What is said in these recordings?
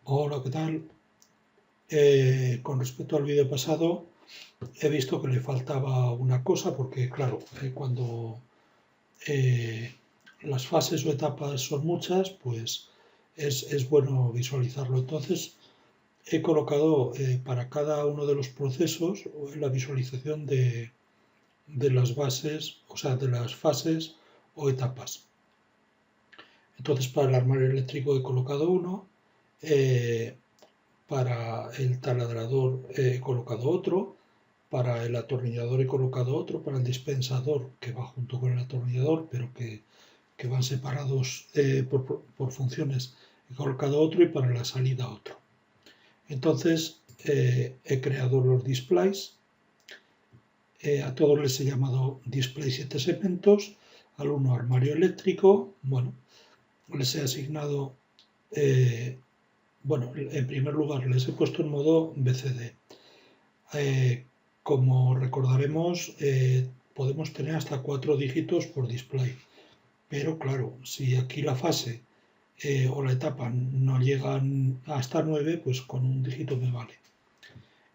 Hola, ¿qué tal? Con respecto al vídeo pasado, he visto que le faltaba una cosa porque, claro, cuando eh, las fases o etapas son muchas, pues es bueno visualizarlo. Entonces, he colocado para cada uno de los procesos la visualización de las bases, o sea, de las fases o etapas. Entonces, para el armario eléctrico he colocado uno. eh, Para el taladrador he colocado otro, para el atornillador he colocado otro, para el dispensador que va junto con el atornillador, pero que van separados por funciones, he colocado otro y para la salida otro. Entonces he creado los displays, a todos les he llamado display 7 segmentos, al uno armario eléctrico, bueno, les he asignado bueno, en primer lugar les he puesto en modo BCD. Como recordaremos, podemos tener hasta 4 dígitos por display. Pero claro, si aquí la fase o la etapa no llegan hasta 9, pues con un dígito me vale.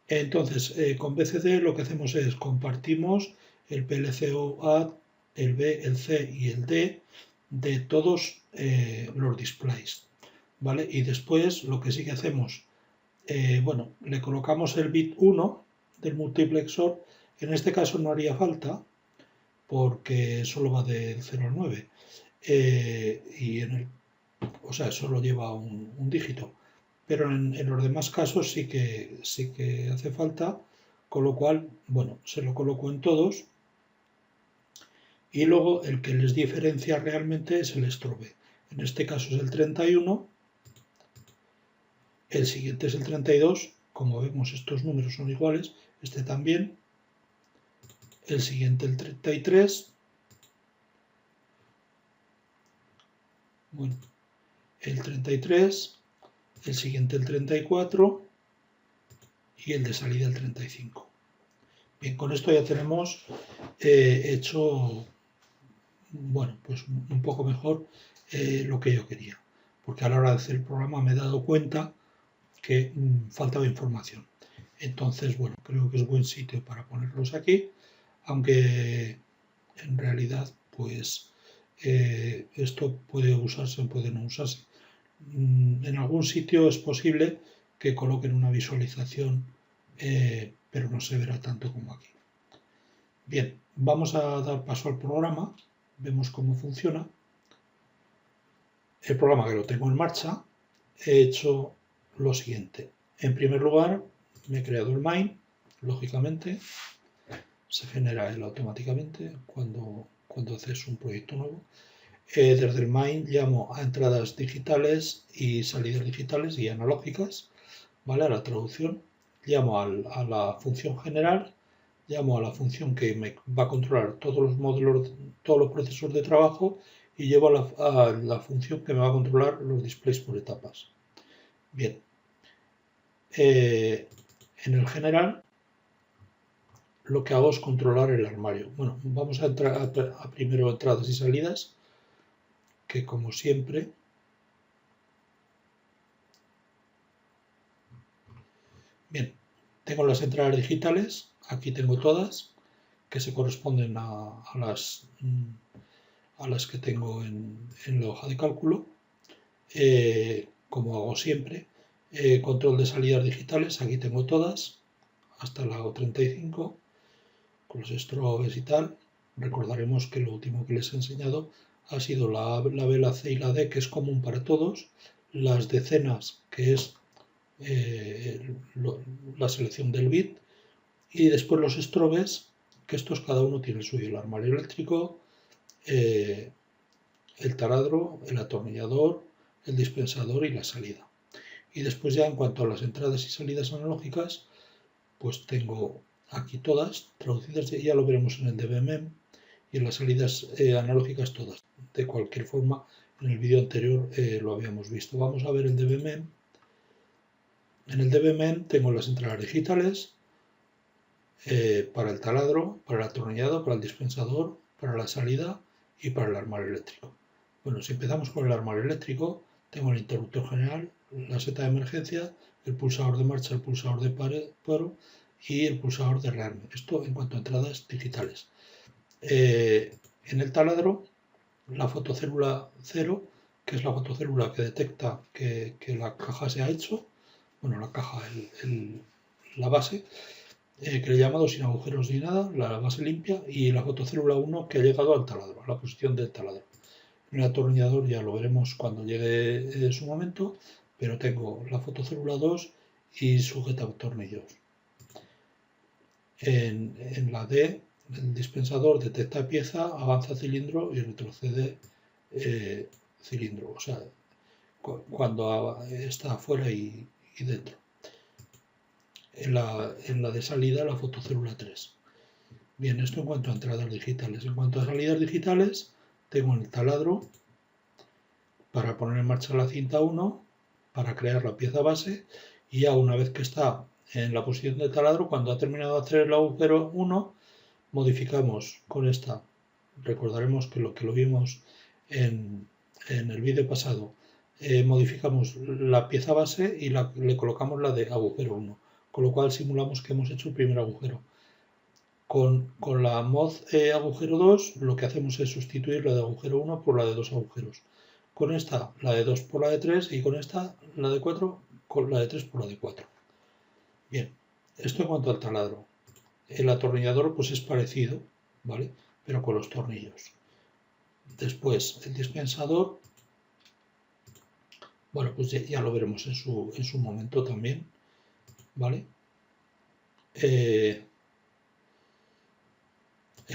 Entonces, con BCD lo que hacemos es compartimos el PLCOA, el B, el C y el D de todos los displays. ¿Vale? Y después lo que sí que hacemos, bueno, le colocamos el bit 1 del multiplexor. En este caso no haría falta porque solo va del 0 al 9. O sea, solo lleva un dígito. Pero en los demás casos sí que hace falta, con lo cual, bueno, se lo coloco en todos. Y luego el que les diferencia realmente es el strobe. En este caso es el 31. El siguiente es el 32, como vemos estos números son iguales, este también. El siguiente el 33. Bueno, el 33, el siguiente el 34 y el de salida el 35. Bien, con esto ya tenemos hecho, bueno, pues un poco mejor lo que yo quería. Porque a la hora de hacer el programa me he dado cuenta que faltaba información. Entonces, bueno, creo que es buen sitio para ponerlos aquí, aunque en realidad, pues esto puede usarse o puede no usarse. En algún sitio es posible que coloquen una visualización, pero no se verá tanto como aquí. Bien, vamos a dar paso al programa, vemos cómo funciona. El programa que lo tengo en marcha, he hecho lo siguiente. En primer lugar, me he creado el main, lógicamente, se genera él automáticamente cuando haces un proyecto nuevo. Desde el main llamo a entradas digitales y salidas digitales y analógicas, ¿vale? A la traducción. Llamo a la función general, llamo a la función que me va a controlar todos los módulos, todos los procesos de trabajo y llevo a la función que me va a controlar los displays por etapas. Bien. En el general lo que hago es controlar el armario. Bueno, vamos a entrar a primero entradas y salidas, que como siempre, bien, tengo las entradas digitales, aquí tengo todas, que se corresponden a las que tengo en la hoja de cálculo. Como hago siempre, control de salidas digitales, aquí tengo todas, hasta la O35, con los strobes y tal. Recordaremos que lo último que les he enseñado ha sido la A, la B, la C y la D, que es común para todos, las decenas, que es la selección del bit, y después los strobes, que estos cada uno tiene el suyo, el armario eléctrico, el taladro, el atornillador, el dispensador y la salida. Y después ya en cuanto a las entradas y salidas analógicas, pues tengo aquí todas traducidas, ya lo veremos en el DBMM, y en las salidas analógicas todas. De cualquier forma, en el vídeo anterior lo habíamos visto. Vamos a ver el DBMM. En el DBMM tengo las entradas digitales para el taladro, para el atornillado, para el dispensador, para la salida y para el armario eléctrico. Bueno, si empezamos con el armario eléctrico, tengo el interruptor general, la seta de emergencia, el pulsador de marcha, el pulsador de paro y el pulsador de rearme. Esto en cuanto a entradas digitales. En el taladro, la fotocélula 0, que es la fotocélula que detecta que la caja se ha hecho, bueno, la caja, la base, que le he llamado sin agujeros ni nada, la base limpia, y la fotocélula 1 que ha llegado al taladro, a la posición del taladro. El atornillador ya lo veremos cuando llegue su momento, pero tengo la fotocélula 2 y sujeta tornillos. En la D, el dispensador detecta pieza, avanza cilindro y retrocede cilindro, o sea, cuando está afuera y dentro. En la de salida, la fotocélula 3. Bien, esto en cuanto a entradas digitales. En cuanto a salidas digitales, tengo el taladro para poner en marcha la cinta 1, para crear la pieza base, y ya una vez que está en la posición del taladro, cuando ha terminado de hacer el agujero 1, modificamos con esta. Recordaremos que lo vimos en el vídeo pasado. Modificamos la pieza base y le colocamos la de agujero 1, con lo cual simulamos que hemos hecho el primer agujero. Con la mod agujero 2 lo que hacemos es sustituir la de agujero 1 por la de 2 agujeros. Con esta la de 2 por la de 3 y con esta la de 4 con la de 3 por la de 4. Bien, esto en cuanto al taladro. El atornillador pues es parecido, ¿vale? Pero con los tornillos. Después el dispensador, bueno, pues ya lo veremos en su momento también, ¿vale? El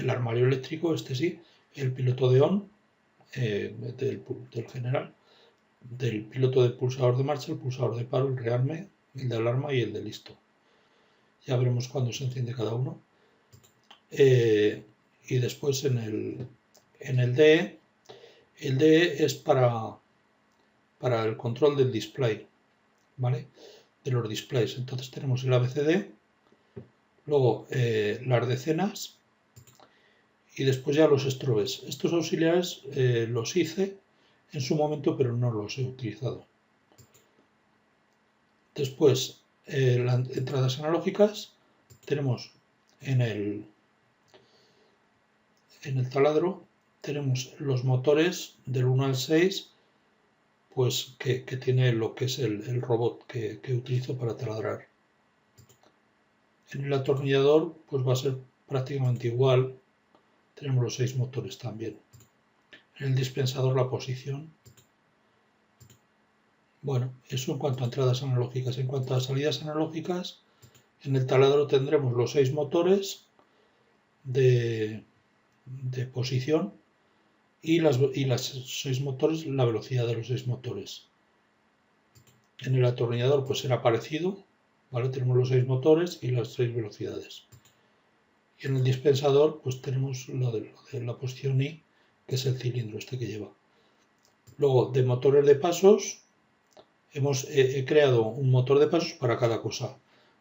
armario eléctrico, este sí, el piloto de on, del general, del piloto del pulsador de marcha, el pulsador de paro, el rearme, el de alarma y el de listo. Ya veremos cuándo se enciende cada uno. Y después en el DE, el DE es para el control del display, ¿vale? De los displays. Entonces tenemos el ABCD, luego las decenas y después ya los strobes. Estos auxiliares los hice en su momento, pero no los he utilizado. Después, las entradas analógicas, tenemos en el taladro, tenemos los motores del 1 al 6, pues que tiene lo que es el robot que utilizo para taladrar. En el atornillador, pues va a ser prácticamente igual, tenemos los 6 motores también. En el dispensador la posición. Bueno, eso en cuanto a entradas analógicas. En cuanto a salidas analógicas, en el taladro tendremos los 6 motores de posición y las 6 motores, la velocidad de los 6 motores. En el atornillador pues será parecido, ¿vale? Tenemos los 6 motores y las 6 velocidades. Y en el dispensador pues tenemos lo de la posición I, que es el cilindro este que lleva. Luego, de motores de pasos, he creado un motor de pasos para cada cosa.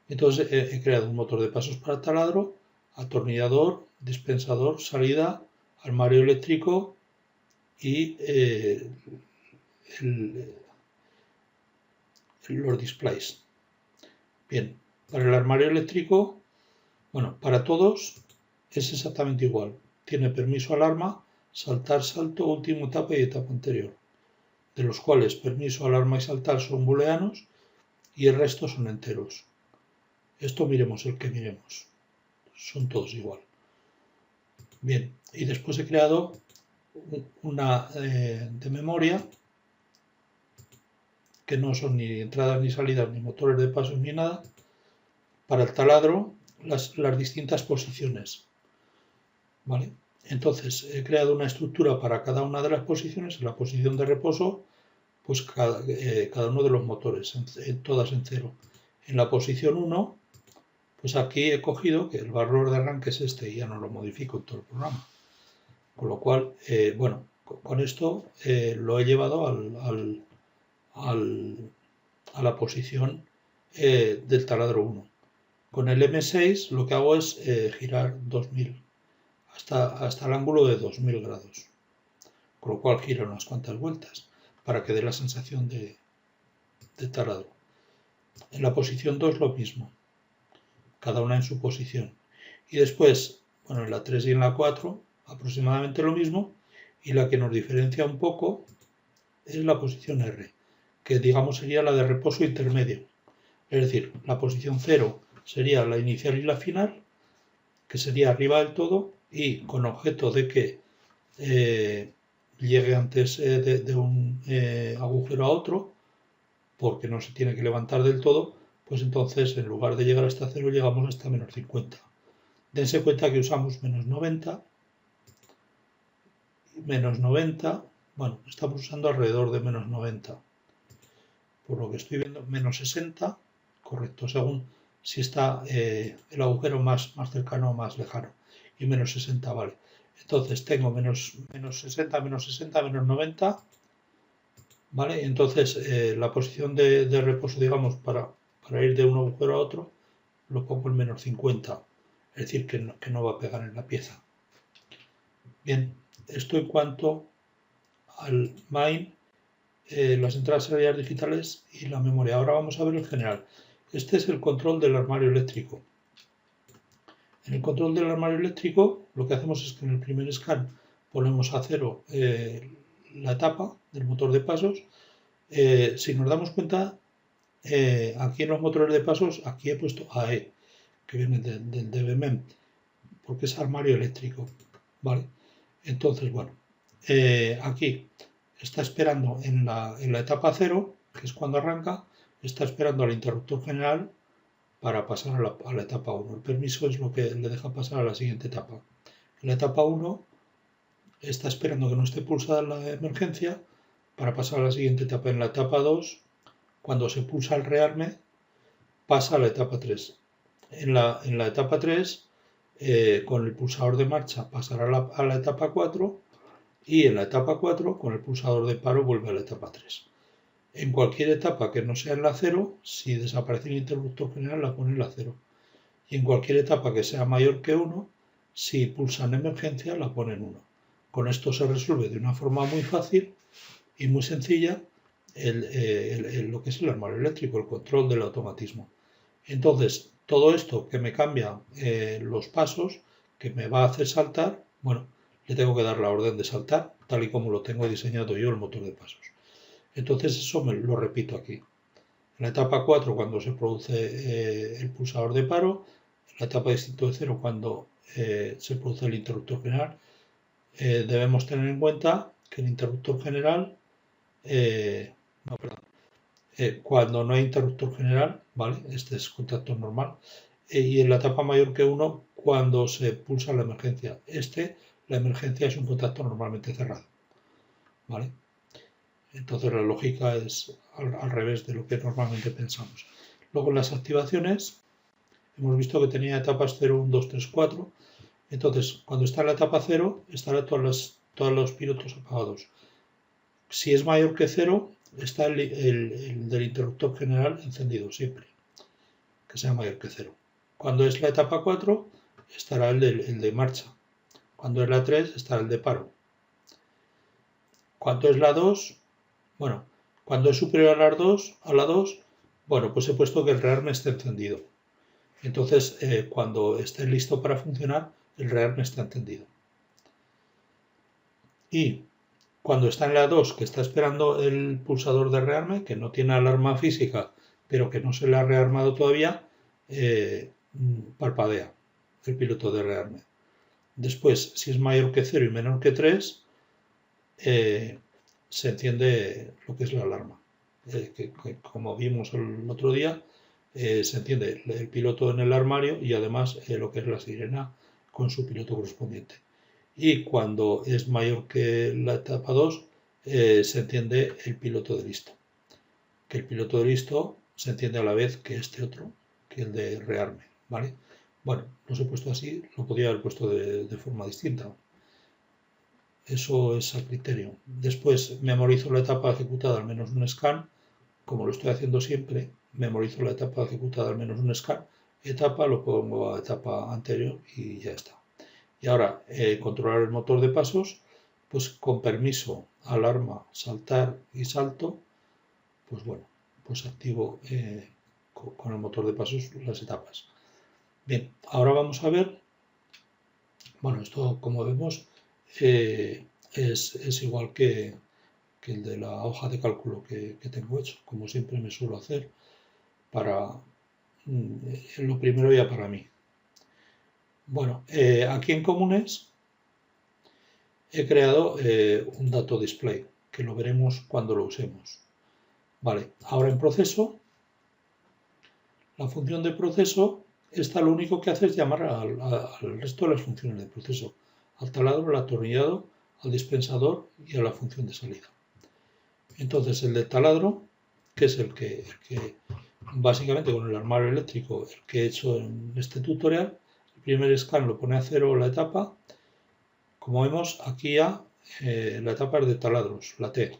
Entonces he creado un motor de pasos para taladro, atornillador, dispensador, salida, armario eléctrico y los displays. Bien, para el armario eléctrico, bueno, para todos es exactamente igual. Tiene permiso alarma, saltar, salto, último etapa y etapa anterior, de los cuales permiso, alarma y saltar son booleanos y el resto son enteros. Esto miremos el que miremos. Son todos igual. Bien, y después he creado una de memoria que no son ni entradas ni salidas, ni motores de pasos ni nada, para el taladro las distintas posiciones. ¿Vale? Entonces he creado una estructura para cada una de las posiciones. En la posición de reposo, pues cada uno de los motores, todas en 0. En la posición 1, pues aquí he cogido que el valor de arranque es este y ya no lo modifico en todo el programa. Con lo cual, bueno, con esto lo he llevado a la posición del taladro 1. Con el M6 lo que hago es girar 2000 hasta el ángulo de 2000 grados, con lo cual gira unas cuantas vueltas para que dé la sensación de de taladro. En la posición 2 lo mismo, cada una en su posición. Y después, bueno, en la 3 y en la 4 aproximadamente lo mismo, y la que nos diferencia un poco es la posición R, que digamos sería la de reposo intermedio. Es decir, la posición 0 sería la inicial y la final, que sería arriba del todo, y con objeto de que llegue antes de un agujero a otro, porque no se tiene que levantar del todo, pues entonces en lugar de llegar hasta 0 llegamos hasta menos 50. Dense cuenta que usamos menos 90, bueno, estamos usando alrededor de menos 90. Por lo que estoy viendo, menos 60, correcto, según si está el agujero más cercano o más lejano. Y menos 60, vale. Entonces tengo menos 60, menos 90, ¿vale? Entonces la posición de reposo, digamos, para ir de un agujero a otro, lo pongo en menos 50. Es decir, que no va a pegar en la pieza. Bien, esto en cuanto al main, las entradas seriales digitales y la memoria. Ahora vamos a ver el general. Este es el control del armario eléctrico. En el control del armario eléctrico lo que hacemos es que en el primer scan ponemos a 0 la etapa del motor de pasos. Si nos damos cuenta, aquí en los motores de pasos, aquí he puesto AE, que viene del DBMEM, porque es armario eléctrico. ¿Vale? Entonces, bueno, aquí está esperando en la etapa 0, que es cuando arranca, está esperando al interruptor general para pasar a la etapa 1. El permiso es lo que le deja pasar a la siguiente etapa. En la etapa 1 está esperando que no esté pulsada la emergencia para pasar a la siguiente etapa. En la etapa 2, cuando se pulsa el rearme, pasa a la etapa 3. En la etapa 3, con el pulsador de marcha pasará a la etapa 4 y en la etapa 4, con el pulsador de paro, vuelve a la etapa 3. En cualquier etapa que no sea en la 0, si desaparece el interruptor general, la pone en la 0. Y en cualquier etapa que sea mayor que 1, si pulsa en emergencia, la pone en 1. Con esto se resuelve de una forma muy fácil y muy sencilla lo que es el armario eléctrico, el control del automatismo. Entonces, todo esto que me cambia los pasos, que me va a hacer saltar, bueno, le tengo que dar la orden de saltar, tal y como lo tengo diseñado yo el motor de pasos. Entonces eso lo repito aquí. En la etapa 4 cuando se produce el pulsador de paro, en la etapa de extinto de 0 cuando se produce el interruptor general, debemos tener en cuenta que el interruptor general, cuando no hay interruptor general, ¿vale? Este es contacto normal, y en la etapa mayor que 1 cuando se pulsa la emergencia. La emergencia es un contacto normalmente cerrado, ¿vale? Entonces la lógica es al revés de lo que normalmente pensamos. Luego en las activaciones hemos visto que tenía etapas 0, 1, 2, 3, 4. Entonces cuando está en la etapa 0 estarán todos los pilotos apagados. Si es mayor que 0 está el del interruptor general encendido siempre, que sea mayor que 0. Cuando es la etapa 4 estará el de marcha. Cuando es la 3 estará el de paro. Cuando es la 2, bueno, cuando es superior a la 2, bueno, pues he puesto que el rearme esté encendido. Entonces, cuando esté listo para funcionar, el rearme está encendido. Y cuando está en la 2, que está esperando el pulsador de rearme, que no tiene alarma física, pero que no se le ha rearmado todavía, parpadea el piloto de rearme. Después, si es mayor que 0 y menor que 3, se enciende lo que es la alarma. Que como vimos el otro día, se enciende el piloto en el armario y además lo que es la sirena con su piloto correspondiente. Y cuando es mayor que la etapa 2, se enciende el piloto de listo. Que el piloto de listo se enciende a la vez que este otro, que el de rearme, ¿vale? Bueno, los he puesto así, lo podría haber puesto de forma distinta. Eso es a criterio. Después memorizo la etapa ejecutada al menos un scan, como lo estoy haciendo siempre, memorizo la etapa ejecutada al menos un scan, etapa lo pongo a etapa anterior y ya está. Y ahora controlar el motor de pasos, pues con permiso, alarma, saltar y salto, pues bueno, pues activo con el motor de pasos las etapas. Bien, ahora vamos a ver, bueno, esto como vemos es igual que el de la hoja de cálculo que tengo hecho, como siempre me suelo hacer para lo primero ya para mí. Bueno, aquí en Comunes he creado un dato display, que lo veremos cuando lo usemos. Vale, ahora en proceso, la función de proceso, esta lo único que hace es llamar al resto de las funciones de proceso, al taladro, al atornillado, al dispensador y a la función de salida. Entonces el de taladro, que es el que básicamente con el armario eléctrico, el que he hecho en este tutorial, el primer scan lo pone a 0 la etapa. Como vemos aquí ya la etapa es de taladros, la T.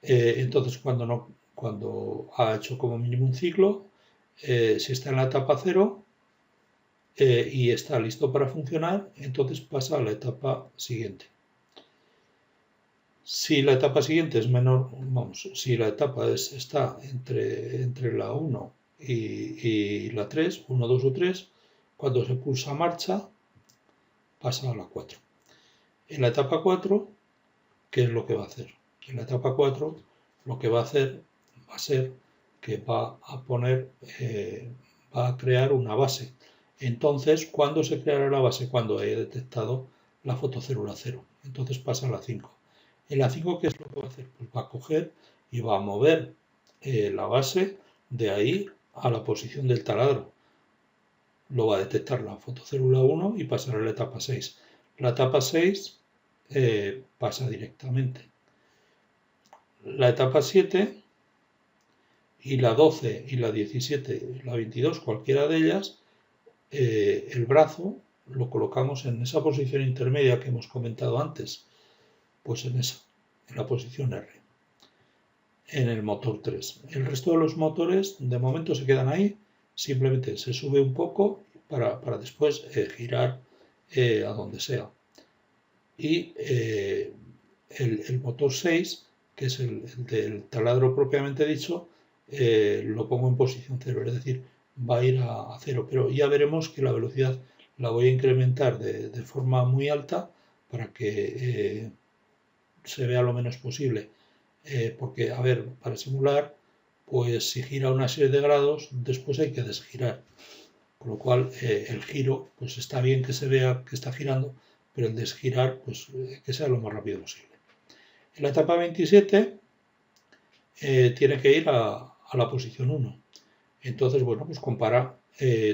Entonces cuando ha hecho como mínimo un ciclo, si está en la etapa 0 y está listo para funcionar, entonces pasa a la etapa siguiente. Si la etapa siguiente es menor, vamos, si la etapa está entre la 1 y la 3, 1, 2 o 3, cuando se pulsa marcha, pasa a la 4. En la etapa 4, ¿qué es lo que va a hacer? En la etapa 4 lo que va a hacer va a ser que va a crear una base. Entonces, ¿cuándo se creará la base? Cuando haya detectado la fotocélula 0. Entonces pasa a la 5. En la 5, ¿qué es lo que va a hacer? Pues va a coger y va a mover la base de ahí a la posición del taladro. Lo va a detectar la fotocélula 1 y pasará a la etapa 6. La etapa 6 pasa directamente. La etapa 7 y la 12 y la 17 y la 22, cualquiera de ellas, el brazo lo colocamos en esa posición intermedia que hemos comentado antes, pues en esa, en la posición R, en el motor 3. El resto de los motores de momento se quedan ahí, simplemente se sube un poco para después girar a donde sea. Y el motor 6, que es el del taladro propiamente dicho, lo pongo en posición 0, es decir, va a ir a 0, pero ya veremos que la velocidad la voy a incrementar de forma muy alta para que se vea lo menos posible, porque, a ver, para simular, pues si gira una serie de grados, después hay que desgirar, con lo cual el giro, pues está bien que se vea que está girando, pero el desgirar, pues que sea lo más rápido posible. En la etapa 27 tiene que ir a la posición 1. Entonces, bueno, pues compara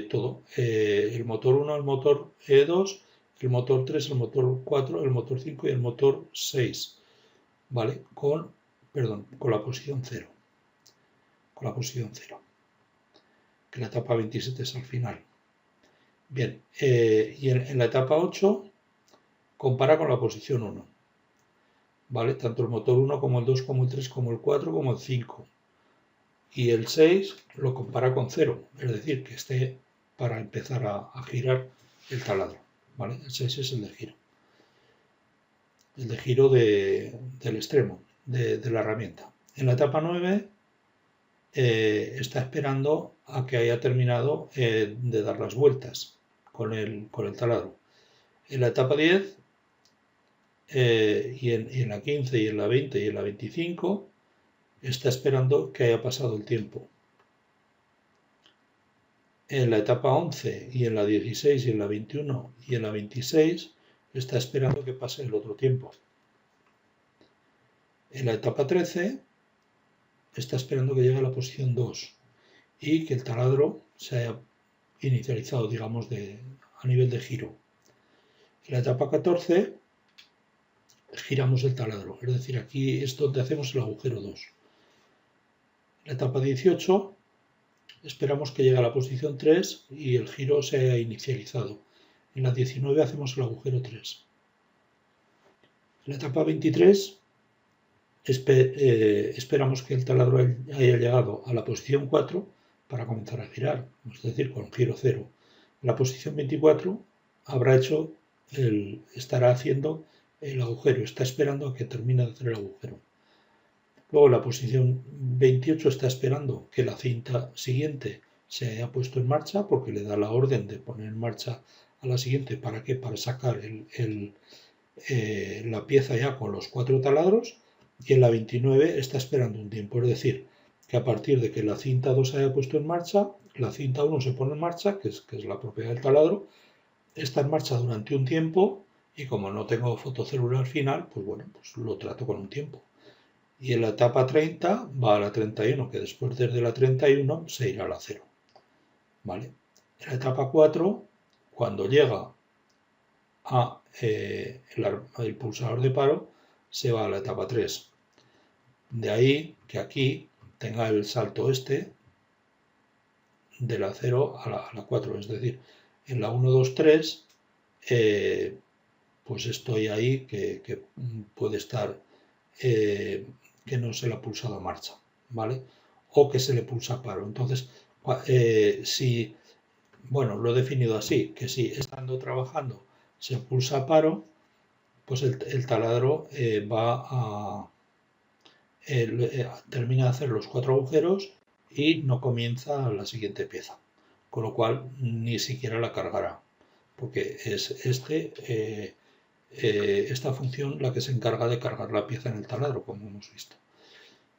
todo. El motor 1, el motor 2, el motor 3, el motor 4, el motor 5 y el motor 6. ¿Vale? Con la posición 0. Con la posición 0. Que la etapa 27 es al final. Bien, y en la etapa 8 compara con la posición 1. ¿Vale? Tanto el motor 1 como el 2, como el 3, como el 4, como el 5. Y el 6 lo compara con 0, es decir, que esté para empezar a girar el taladro. ¿Vale? El 6 es el de giro. El de giro del extremo de la herramienta. En la etapa 9 está esperando a que haya terminado de dar las vueltas con el taladro. En la etapa 10 y en la 15 y en la 20 y en la 25 está esperando que haya pasado el tiempo. En la etapa 11 y en la 16 y en la 21 y en la 26 está esperando que pase el otro tiempo. En la etapa 13 está esperando que llegue a la posición 2 y que el taladro se haya inicializado, digamos, a nivel de giro. En la etapa 14 giramos el taladro, es decir, aquí es donde hacemos el agujero 2. En la etapa 18 esperamos que llegue a la posición 3 y el giro se haya inicializado. En la 19 hacemos el agujero 3. En la etapa 23 esperamos que el taladro haya llegado a la posición 4 para comenzar a girar, es decir, con giro 0. En la posición 24 estará haciendo el agujero, está esperando a que termine de hacer el agujero. Luego la posición 28 está esperando que la cinta siguiente se haya puesto en marcha porque le da la orden de poner en marcha a la siguiente. ¿Para qué? Para sacar la pieza ya con los 4 taladros, y en la 29 está esperando un tiempo. Es decir, que a partir de que la cinta 2 se haya puesto en marcha, la cinta 1 se pone en marcha, que es la propiedad del taladro, está en marcha durante un tiempo y como no tengo fotocélula al final, pues bueno, pues lo trato con un tiempo. Y en la etapa 30 va a la 31, que después desde la 31 se irá a la 0. ¿Vale? En la etapa 4, cuando llega a el pulsador de paro, se va a la etapa 3. De ahí que aquí tenga el salto este de la 0 a la 4. Es decir, en la 1, 2, 3, pues estoy ahí que puede estar que no se le ha pulsado a marcha, ¿vale? O que se le pulsa paro. Entonces, si, bueno, lo he definido así, que si estando trabajando se pulsa paro, pues el taladro termina de hacer los 4 agujeros y no comienza la siguiente pieza, con lo cual ni siquiera la cargará, porque es esta función la que se encarga de cargar la pieza en el taladro, como hemos visto.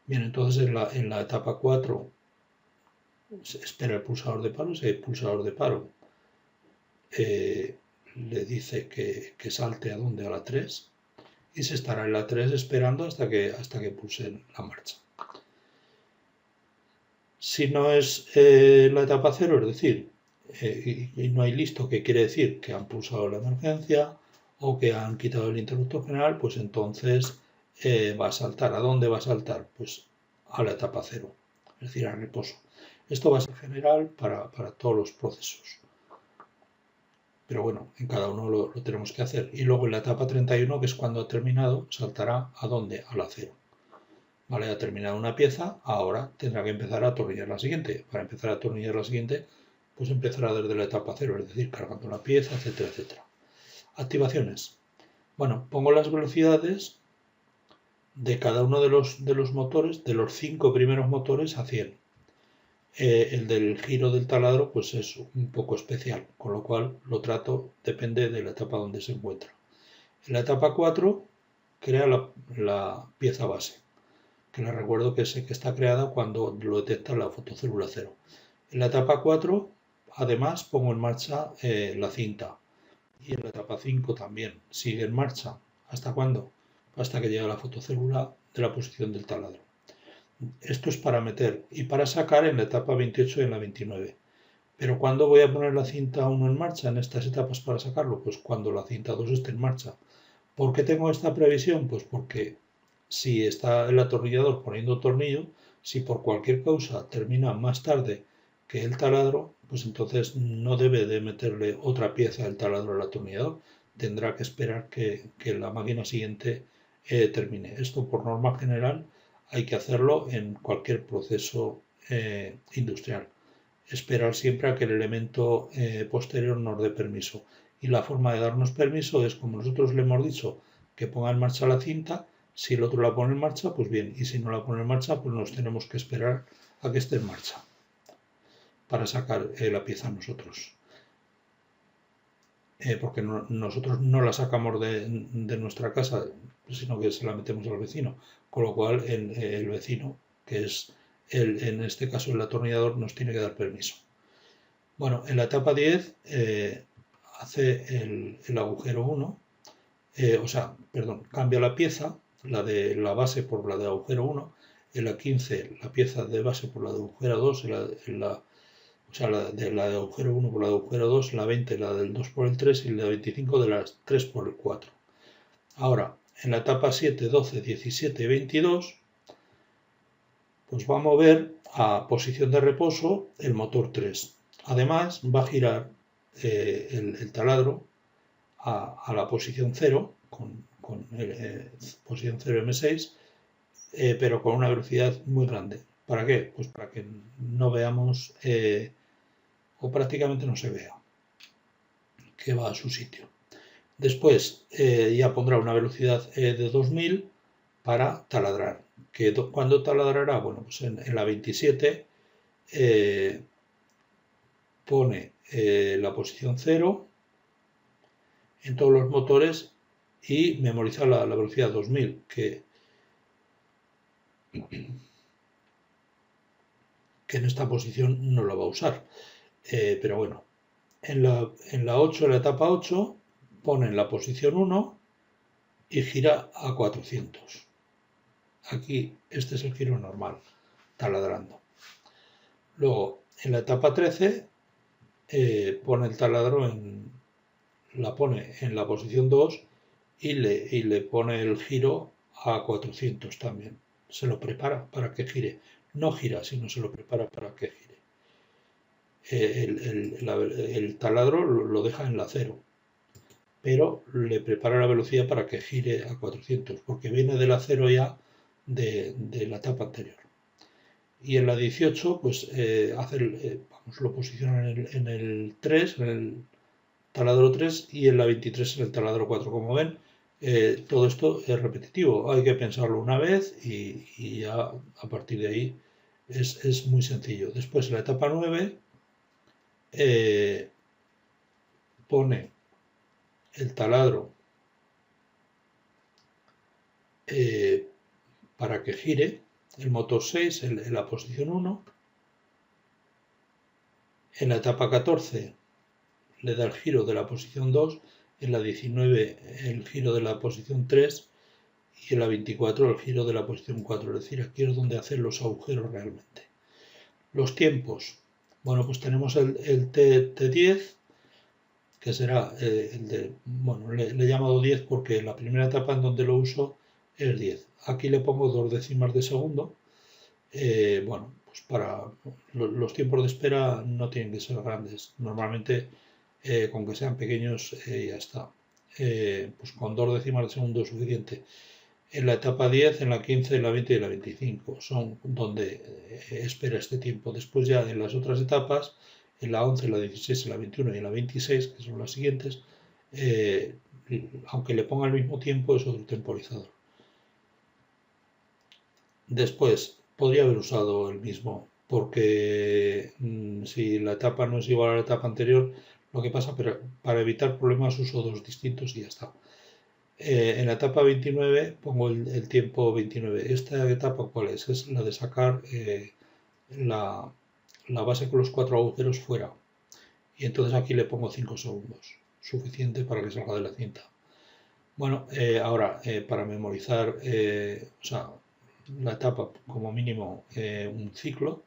Bien, entonces en la etapa 4 se espera el pulsador de paro. Si el pulsador de paro le dice que salte a donde, a la 3, y se estará en la 3 esperando hasta que pulse la marcha. Si no es la etapa 0, es decir, y no hay listo, que quiere decir que han pulsado la emergencia o que han quitado el interruptor general, pues entonces va a saltar. ¿A dónde va a saltar? Pues a la etapa 0, es decir, al reposo. Esto va a ser general para todos los procesos. Pero bueno, en cada uno lo tenemos que hacer. Y luego en la etapa 31, que es cuando ha terminado, saltará ¿a dónde? A la 0. Vale, ha terminado una pieza, ahora tendrá que empezar a atornillar la siguiente. Para empezar a atornillar la siguiente, pues empezará desde la etapa 0, es decir, cargando la pieza, etcétera, etcétera. Activaciones. Bueno, pongo las velocidades de cada uno de los motores, de los 5 primeros motores a 100. El del giro del taladro pues es un poco especial, con lo cual lo trato, depende de la etapa donde se encuentra. En la etapa 4 crea la pieza base, que les recuerdo que está creada cuando lo detecta la fotocélula 0. En la etapa 4 además pongo en marcha la cinta, y en la etapa 5 también sigue en marcha. ¿Hasta cuándo? Hasta que llega la fotocélula de la posición del taladro. Esto es para meter y para sacar en la etapa 28 y en la 29. Pero ¿cuándo voy a poner la cinta 1 en marcha en estas etapas para sacarlo? Pues cuando la cinta 2 esté en marcha. ¿Por qué tengo esta previsión? Pues porque si está el atornillador poniendo tornillo, si por cualquier causa termina más tarde que el taladro, pues entonces no debe de meterle otra pieza del taladro al atornillador. Tendrá que esperar que la máquina siguiente termine. Esto por norma general hay que hacerlo en cualquier proceso industrial. Esperar siempre a que el elemento posterior nos dé permiso. Y la forma de darnos permiso es como nosotros le hemos dicho que ponga en marcha la cinta. Si el otro la pone en marcha, pues bien. Y si no la pone en marcha, pues nos tenemos que esperar a que esté en marcha para sacar la pieza nosotros. Porque nosotros no la sacamos de nuestra casa, sino que se la metemos al vecino. Con lo cual el vecino, que es en este caso el atornillador, nos tiene que dar permiso. Bueno, en la etapa 10 hace el agujero 1, cambia la pieza, la de la base por la de agujero 1, en la 15 la pieza de base por la de agujero 2, la de agujero 1 por la de agujero 2, la 20 la del 2 por el 3 y la 25 de las 3 por el 4. Ahora, en la etapa 7, 12, 17 y 22, pues va a mover a posición de reposo el motor 3. Además, va a girar el taladro a la posición 0, con posición 0 M6, pero con una velocidad muy grande. ¿Para qué? Pues para que no veamos o prácticamente no se vea que va a su sitio. Después ya pondrá una velocidad de 2000 para taladrar. ¿Cuándo taladrará? Bueno, pues en la 27 pone la posición 0 en todos los motores y memoriza la velocidad 2000, que en esta posición no la va a usar. Pero bueno, en la 8, en la etapa 8, pone en la posición 1 y gira a 400. Aquí este es el giro normal, taladrando. Luego, en la etapa 13, pone el taladro la pone en la posición 2 y le pone el giro a 400 también. Se lo prepara para que gire. No gira, sino se lo prepara para que gire. El taladro lo deja en la 0, pero le prepara la velocidad para que gire a 400, porque viene de la 0 ya de la etapa anterior. Y en la 18, pues lo posiciona en el 3, en el taladro 3, y en la 23 en el taladro 4. Como ven, todo esto es repetitivo. Hay que pensarlo una vez y ya a partir de ahí es muy sencillo. Después, en la etapa 9, pone el taladro para que gire el motor 6 en la posición 1. En la etapa 14 le da el giro de la posición 2, en la 19 el giro de la posición 3 y en la 24 el giro de la posición 4. Es decir, aquí es donde hacen los agujeros realmente. Los tiempos. Bueno, pues tenemos el T10, que será el de, bueno, le he llamado 10 porque la primera etapa en donde lo uso es 10. Aquí le pongo 2 décimas de segundo. Bueno, pues para los tiempos de espera no tienen que ser grandes. Normalmente, con que sean pequeños, ya está. Pues con 2 décimas de segundo es suficiente. En la etapa 10, en la 15, en la 20 y en la 25 son donde espera este tiempo. Después ya en las otras etapas, en la 11, en la 16, en la 21 y en la 26, que son las siguientes, aunque le ponga el mismo tiempo, es otro temporizador. Después, podría haber usado el mismo, porque si la etapa no es igual a la etapa anterior, lo que pasa, pero para evitar problemas uso dos distintos y ya está. En la etapa 29 pongo el tiempo 29. ¿Esta etapa cuál es? Es la de sacar la, base con los 4 agujeros fuera. Y entonces aquí le pongo 5 segundos, suficiente para que salga de la cinta. Bueno, ahora para memorizar, o sea, la etapa como mínimo un ciclo,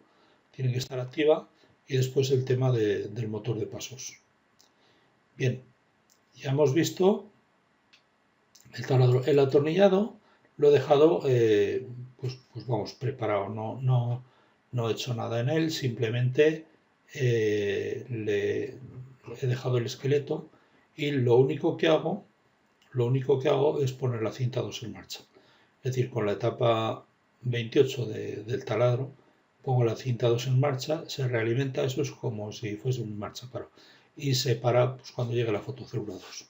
tiene que estar activa, y después el tema del motor de pasos. Bien, ya hemos visto el taladro. El atornillado lo he dejado, pues vamos, preparado. No he hecho nada en él, simplemente le he dejado el esqueleto y lo único que hago es poner la cinta 2 en marcha. Es decir, con la etapa 28 del taladro pongo la cinta 2 en marcha, se realimenta, eso es como si fuese un marchaparo, y se para pues, cuando llegue la fotocélula 2.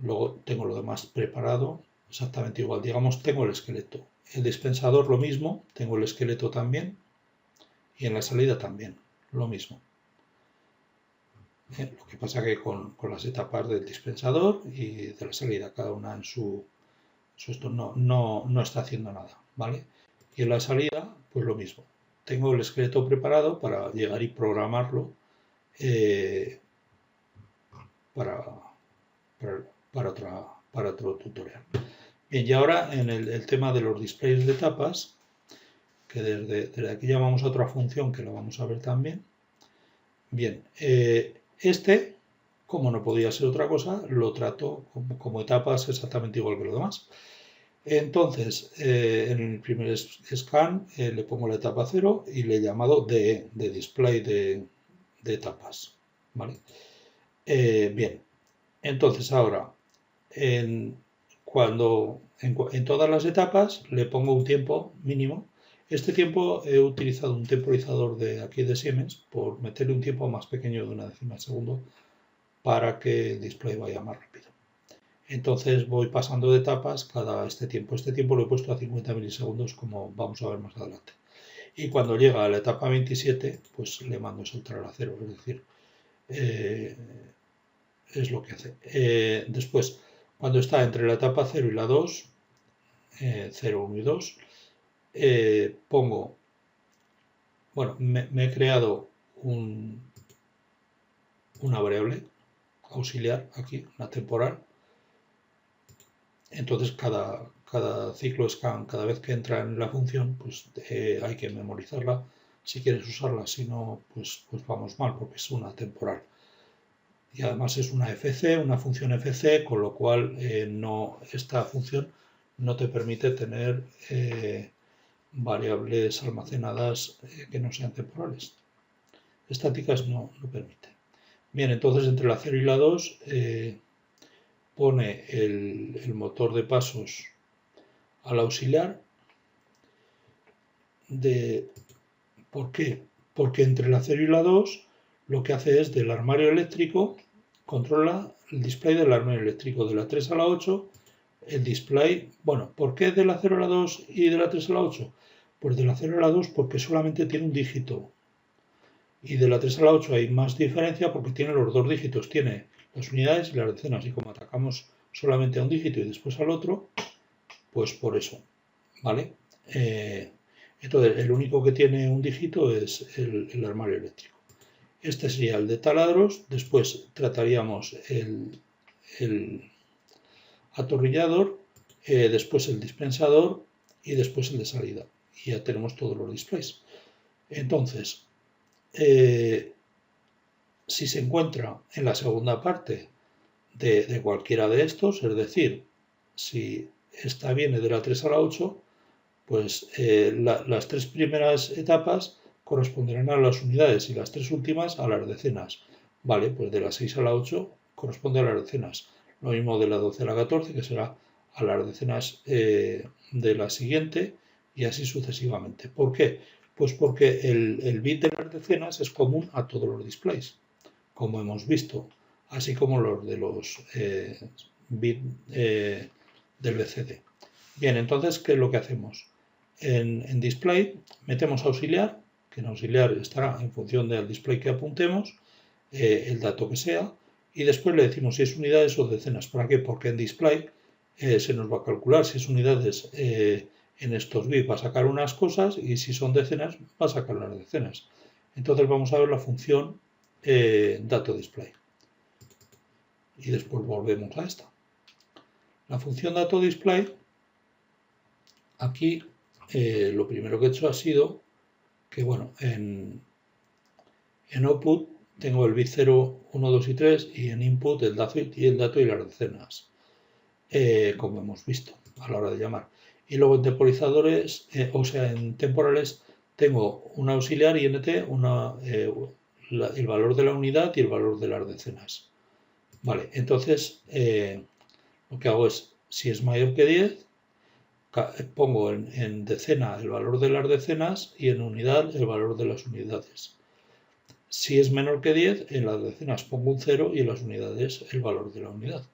Luego tengo lo demás preparado exactamente igual. Digamos, tengo el esqueleto. El dispensador lo mismo, tengo el esqueleto también, y en la salida también, lo mismo. Lo que pasa que con las etapas del dispensador y de la salida, cada una en su esto no está haciendo nada, ¿vale? Y en la salida, pues lo mismo. Tengo el esqueleto preparado para llegar y programarlo para otro tutorial. Bien, y ahora en el tema de los displays de etapas, que desde aquí llamamos a otra función que la vamos a ver también. Bien, como no podía ser otra cosa, lo trato como etapas exactamente igual que lo demás. Entonces, en el primer scan le pongo la etapa 0 y le he llamado de display de etapas. ¿Vale? Bien, entonces ahora, en todas las etapas le pongo un tiempo mínimo. Este tiempo he utilizado un temporizador de aquí de Siemens por meterle un tiempo más pequeño de una décima de segundo para que el display vaya más rápido. Entonces voy pasando de etapas cada este tiempo. Este tiempo lo he puesto a 50 milisegundos, como vamos a ver más adelante. Y cuando llega a la etapa 27, pues le mando saltar a 0, es decir, es lo que hace. Después, cuando está entre la etapa 0 y la 2, 0, 1 y 2, pongo, bueno, me he creado una variable auxiliar aquí, una temporal. Entonces cada ciclo scan, cada vez que entra en la función, pues hay que memorizarla si quieres usarla, si no, pues vamos mal porque es una temporal. Y además es una FC, una función FC, con lo cual esta función no te permite tener variables almacenadas que no sean temporales. Estáticas no permite. Bien, entonces entre la 0 y la 2 pone el motor de pasos al auxiliar. ¿Por qué? Porque entre la 0 y la 2 lo que hace es del armario eléctrico, controla el display del armario eléctrico. De la 3 a la 8, el display, bueno, ¿por qué de la 0 a la 2 y de la 3 a la 8? Pues de la 0 a la 2 porque solamente tiene un dígito. Y de la 3 a la 8 hay más diferencia porque tiene los dos dígitos, tiene las unidades y las decenas. Y como atacamos solamente a un dígito y después al otro, pues por eso, ¿vale? Entonces, el único que tiene un dígito es el armario eléctrico. Este sería el de taladros. Después trataríamos el atornillador, después el dispensador y después el de salida. Y ya tenemos todos los displays. Entonces, si se encuentra en la segunda parte de cualquiera de estos, es decir, si esta viene de la 3 a la 8, pues las tres primeras etapas corresponderán a las unidades y las tres últimas a las decenas. Vale, pues de la 6 a la 8 corresponde a las decenas. Lo mismo de la 12 a la 14, que será a las decenas de la siguiente y así sucesivamente. ¿Por qué? Pues porque el bit de las decenas es común a todos los displays, como hemos visto, así como los de los bits del BCD. Bien, entonces, ¿qué es lo que hacemos? En display metemos auxiliar, que en auxiliar estará en función del display que apuntemos, el dato que sea, y después le decimos si es unidades o decenas. ¿Para qué? Porque en display se nos va a calcular si es unidades en estos bits va a sacar unas cosas y si son decenas va a sacar las decenas. Entonces vamos a ver la función dato display. Y después volvemos a esta. La función dato display, aquí lo primero que he hecho ha sido que, bueno, en output tengo el bit 0, 1, 2 y 3 y en input el dato y las decenas, como hemos visto a la hora de llamar. Y luego en temporizadores, o sea, en temporales, tengo un auxiliar int, el valor de la unidad y el valor de las decenas. Vale, entonces lo que hago es, si es mayor que 10, pongo en decena el valor de las decenas y en unidad el valor de las unidades. Si es menor que 10, en las decenas pongo un 0 y en las unidades el valor de la unidad.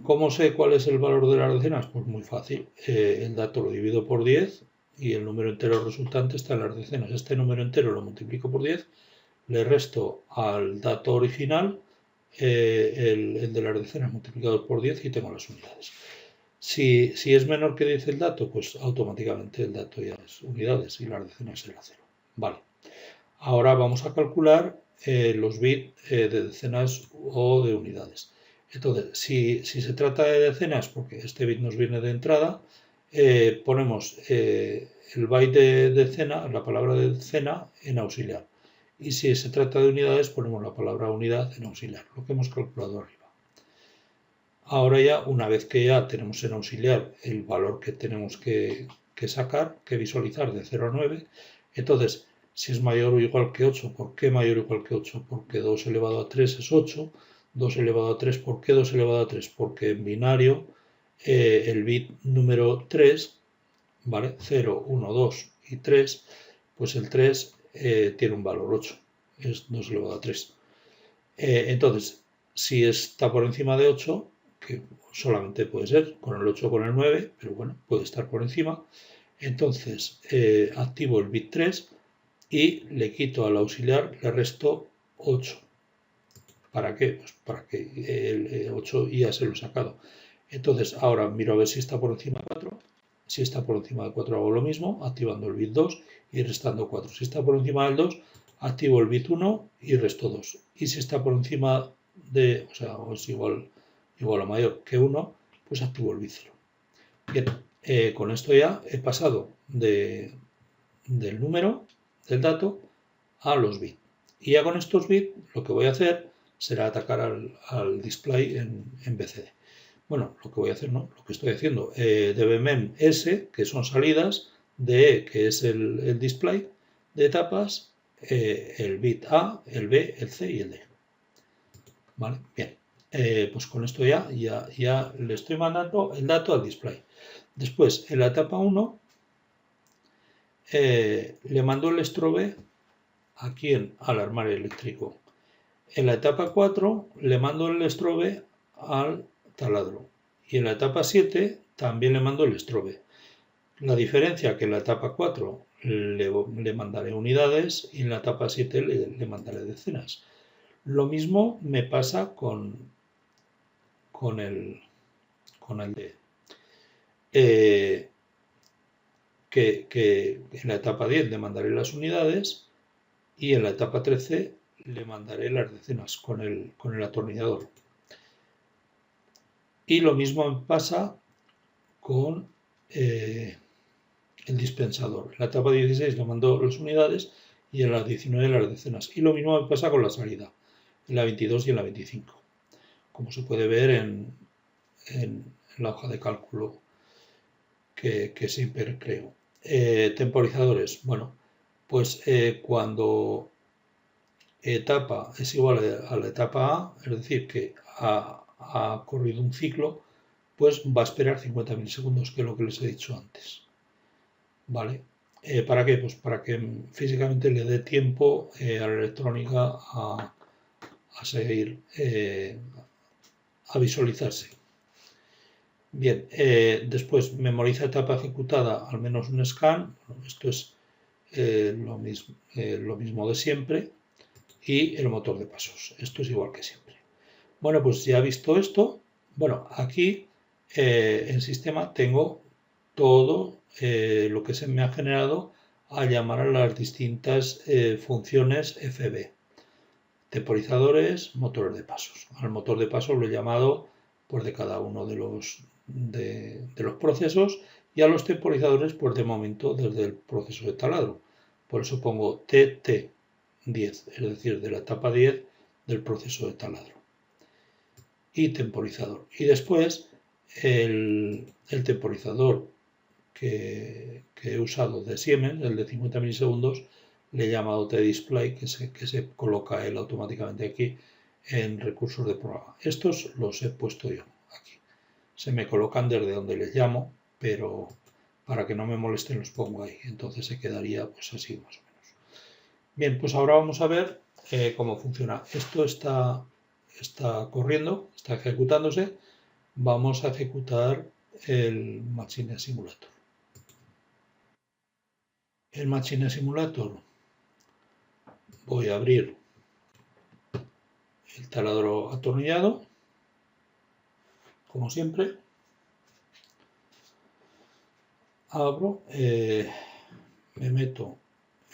¿Cómo sé cuál es el valor de las decenas? Pues muy fácil. El dato lo divido por 10 y el número entero resultante está en las decenas. Este número entero lo multiplico por 10, le resto al dato original el de las decenas multiplicado por 10 y tengo las unidades. Si es menor que 10 el dato, pues automáticamente el dato ya es unidades y las decenas será 0. Vale. Ahora vamos a calcular los bits de decenas o de unidades. Entonces, si se trata de decenas, porque este bit nos viene de entrada, ponemos el byte de decena, la palabra de decena, en auxiliar. Y si se trata de unidades, ponemos la palabra unidad en auxiliar, lo que hemos calculado arriba. Ahora ya, una vez que ya tenemos en auxiliar el valor que tenemos que sacar, que visualizar de 0 a 9, entonces, si es mayor o igual que 8, ¿por qué mayor o igual que 8? Porque 2 elevado a 3 es 8, 2 elevado a 3, ¿por qué 2 elevado a 3? Porque en binario el bit número 3, ¿vale? 0, 1, 2 y 3, pues el 3 tiene un valor 8, es 2 elevado a 3. Entonces, Si está por encima de 8, que solamente puede ser con el 8 o con el 9, pero bueno, puede estar por encima, entonces activo el bit 3 y le quito al auxiliar, le resto 8. ¿Para qué? Pues para que el 8 ya se lo he sacado. Entonces ahora miro a ver si está por encima de 4. Si está por encima de 4 hago lo mismo, activando el bit 2 y restando 4. Si está por encima del 2, activo el bit 1 y resto 2. Y si está por encima de, o sea, o es igual o mayor que 1, pues activo el bit 0. Bien, con esto ya he pasado del número, del dato, a los bits. Y ya con estos bits lo que voy a hacer será atacar al display en BCD. Bueno, lo que voy a hacer, no, lo que estoy haciendo, dbmem S, que son salidas, de E, que es el display de etapas, el bit A, el B, el C y el D. ¿Vale? Bien, pues con esto ya le estoy mandando el dato al display. Después, en la etapa 1, le mando el strobe aquí al armario eléctrico. En la etapa 4 le mando el strobe al taladro. Y en la etapa 7 también le mando el strobe. La diferencia que en la etapa 4 le mandaré unidades y en la etapa 7 le mandaré decenas. Lo mismo me pasa con el D. Que en la etapa 10 le mandaré las unidades y en la etapa 13 le mandaré las decenas con el atornillador. Y lo mismo me pasa con el dispensador. En la etapa 16 le mando las unidades y en la 19 las decenas. Y lo mismo me pasa con la salida, en la 22 y en la 25. Como se puede ver en la hoja de cálculo que siempre creo. Temporizadores. Bueno, pues cuando etapa es igual a la etapa A, es decir, que ha corrido un ciclo, pues va a esperar 50 milisegundos, que es lo que les he dicho antes. ¿Vale? ¿Para qué? Pues para que físicamente le dé tiempo a la electrónica a seguir, a visualizarse. Bien, después memoriza etapa ejecutada, al menos un scan. Esto es lo mismo de siempre. Y el motor de pasos. Esto es igual que siempre. Bueno, pues ya visto esto, bueno, aquí en sistema tengo todo lo que se me ha generado al llamar a las distintas funciones FB. Temporizadores, motores de pasos. Al motor de pasos lo he llamado pues, de cada uno de los procesos y a los temporizadores pues de momento desde el proceso de taladro. Por eso pongo TT10, es decir, de la etapa 10 del proceso de taladro. Y temporizador. Y después el temporizador que he usado de Siemens, el de 50 milisegundos, le he llamado T-Display, que se coloca él automáticamente aquí en recursos de programa. Estos los he puesto yo aquí. Se me colocan desde donde les llamo, pero para que no me molesten los pongo ahí. Entonces se quedaría pues así más o menos. Bien, pues ahora vamos a ver cómo funciona. Esto está corriendo, está ejecutándose. Vamos a ejecutar el Machine Simulator. El Machine Simulator, voy a abrir el taladro atornillado, como siempre. Abro, me meto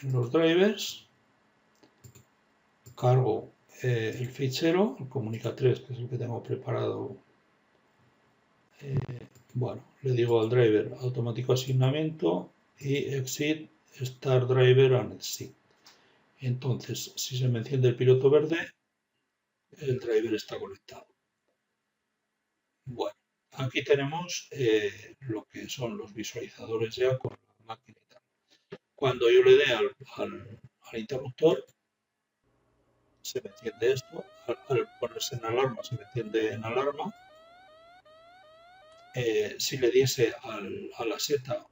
en los drivers, cargo el fichero, el Comunica3, que es el que tengo preparado. Bueno, le digo al driver automático asignamiento y exit start driver and exit. Entonces, si se me enciende el piloto verde, el driver está conectado. Bueno, aquí tenemos lo que son los visualizadores ya con la maquinita. Cuando yo le dé al interruptor, se me enciende esto. Al ponerse en alarma, se me enciende en alarma. Si le diese a la seta,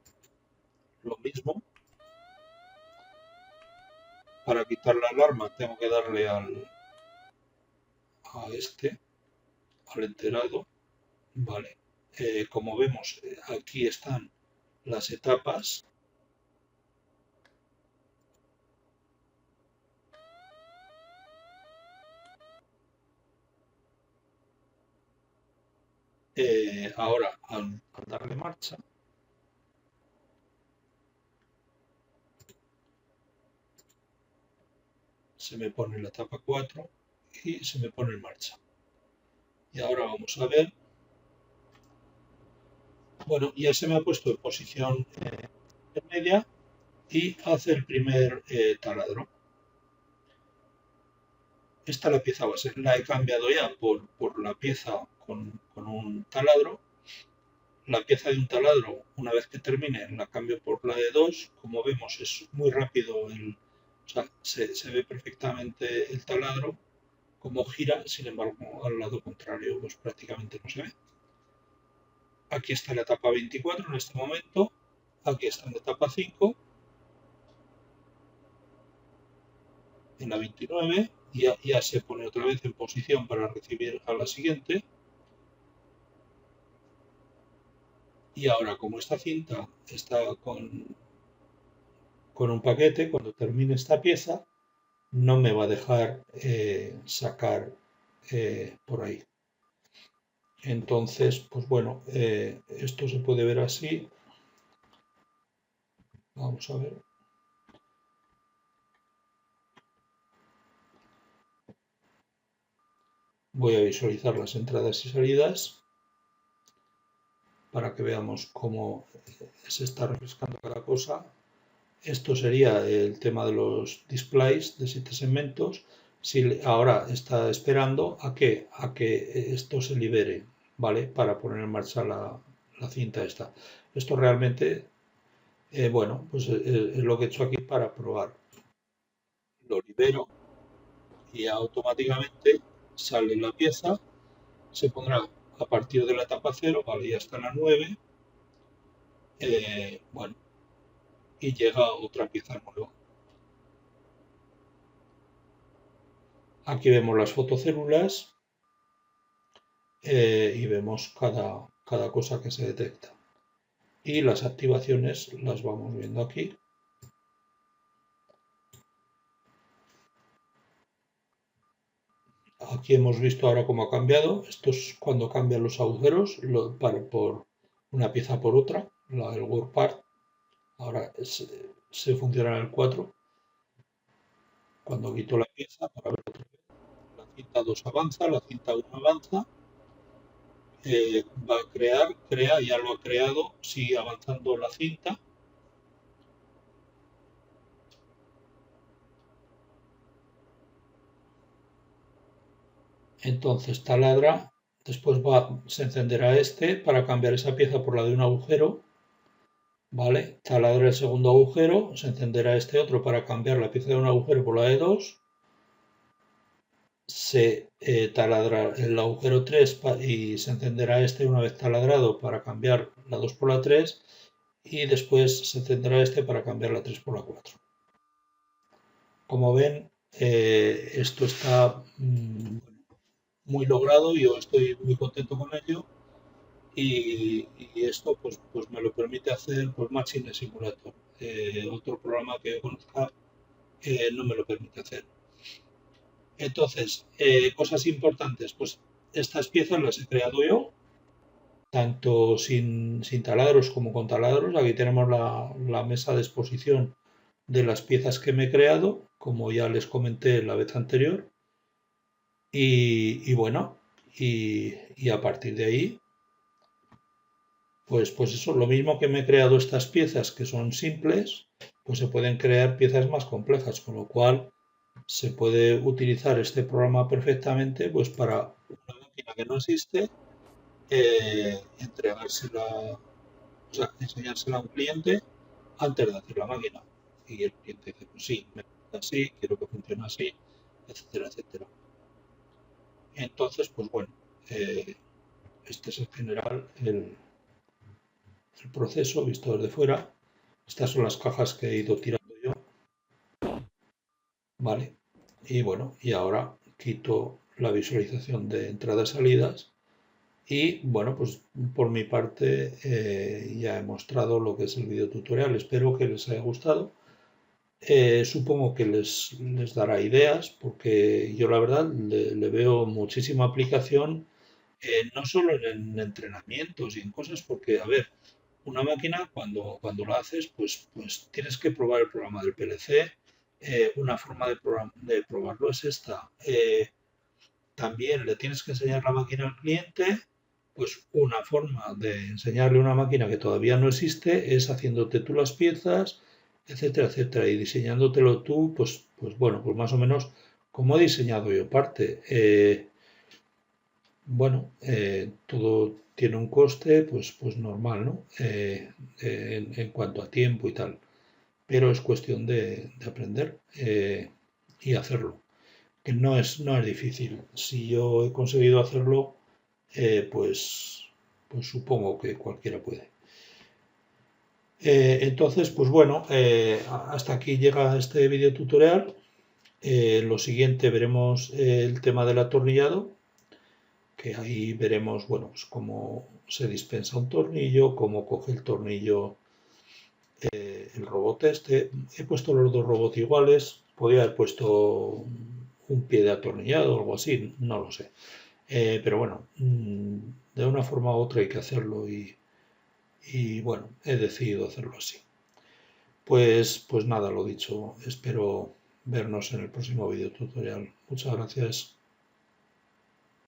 lo mismo. Para quitar la alarma tengo que darle a este, al enterado, ¿vale? Como vemos, aquí están las etapas. Ahora, al darle marcha, se me pone la etapa 4 y se me pone en marcha. Y ahora vamos a ver. Bueno, ya se me ha puesto en posición intermedia y hace el primer taladro. Esta es la pieza base. La he cambiado ya por la pieza con un taladro. La pieza de un taladro, una vez que termine, la cambio por la de 2. Como vemos, es muy rápido, o sea, se ve perfectamente el taladro como gira, sin embargo, al lado contrario, pues prácticamente no se ve. Aquí está la etapa 24 en este momento, aquí está en la etapa 5, en la 29, y ya se pone otra vez en posición para recibir a la siguiente. Y ahora, como esta cinta está con un paquete, cuando termine esta pieza, no me va a dejar sacar por ahí. Entonces, pues bueno, esto se puede ver así. Vamos a ver. Voy a visualizar las entradas y salidas para que veamos cómo se está refrescando cada cosa. Esto sería el tema de los displays de 7 segmentos. Si ahora está esperando a que esto se libere, ¿vale? Para poner en marcha la cinta esta. Esto realmente, bueno, pues es lo que he hecho aquí para probar. Lo libero y automáticamente sale la pieza. Se pondrá a partir de la etapa 0, vale, ya está en la 9. Bueno, y llega otra pieza nueva. Aquí vemos las fotocélulas y vemos cada cosa que se detecta. Y las activaciones las vamos viendo aquí. Aquí hemos visto ahora cómo ha cambiado. Esto es cuando cambian los agujeros por una pieza por otra, el work part. Ahora se funciona en el 4. Cuando quito la pieza, para ver otra vez, la cinta 2 avanza, la cinta 1 avanza. Va a crea, ya lo ha creado, sigue avanzando la cinta. Entonces taladra, después se encenderá este para cambiar esa pieza por la de un agujero, ¿vale? Taladra el segundo agujero, se encenderá este otro para cambiar la pieza de un agujero por la de 2. Se taladra el agujero 3 y se encenderá este una vez taladrado para cambiar la 2 por la 3 y después se encenderá este para cambiar la 3 por la 4. Como ven, esto está muy logrado, yo estoy muy contento con ello y esto pues me lo permite hacer pues Machine Simulator. Otro programa que yo conozca no me lo permite hacer. Entonces, cosas importantes, pues estas piezas las he creado yo, tanto sin taladros como con taladros. Aquí tenemos la mesa de exposición de las piezas que me he creado, como ya les comenté la vez anterior. Y bueno, y a partir de ahí, pues eso, lo mismo que me he creado estas piezas que son simples, pues se pueden crear piezas más complejas, con lo cual se puede utilizar este programa perfectamente pues para una máquina que no existe, entregársela, o sea, enseñársela a un cliente antes de hacer la máquina. Y el cliente dice, pues sí, me gusta así, quiero que funcione así, etcétera, etcétera. Entonces, pues bueno, este es en general el proceso visto desde fuera. Estas son las cajas que he ido tirando yo. Vale. Y bueno, y ahora quito la visualización de entradas y salidas. Y bueno, pues por mi parte ya he mostrado lo que es el video tutorial. Espero que les haya gustado. Supongo que les dará ideas porque yo la verdad le veo muchísima aplicación, no solo en entrenamientos y en cosas, porque a ver, una máquina cuando la haces, pues tienes que probar el programa del PLC. Una forma de probarlo es esta. También le tienes que enseñar la máquina al cliente. Pues una forma de enseñarle una máquina que todavía no existe es haciéndote tú las piezas, etcétera, etcétera, y diseñándotelo tú, pues bueno, pues más o menos como he diseñado yo parte. Bueno, todo tiene un coste, pues normal, ¿no? En cuanto a tiempo y tal, pero es cuestión de aprender y hacerlo, que no es difícil. Si yo he conseguido hacerlo, pues supongo que cualquiera puede. Entonces, pues bueno, hasta aquí llega este video tutorial. Lo siguiente veremos el tema del atornillado, que ahí veremos, bueno, pues cómo se dispensa un tornillo, cómo coge el tornillo el robot este. He puesto los dos robots iguales, podría haber puesto un pie de atornillado o algo así, no lo sé. Pero bueno, de una forma u otra hay que hacerlo y bueno, he decidido hacerlo así. Pues nada, lo dicho, espero vernos en el próximo video tutorial. Muchas gracias.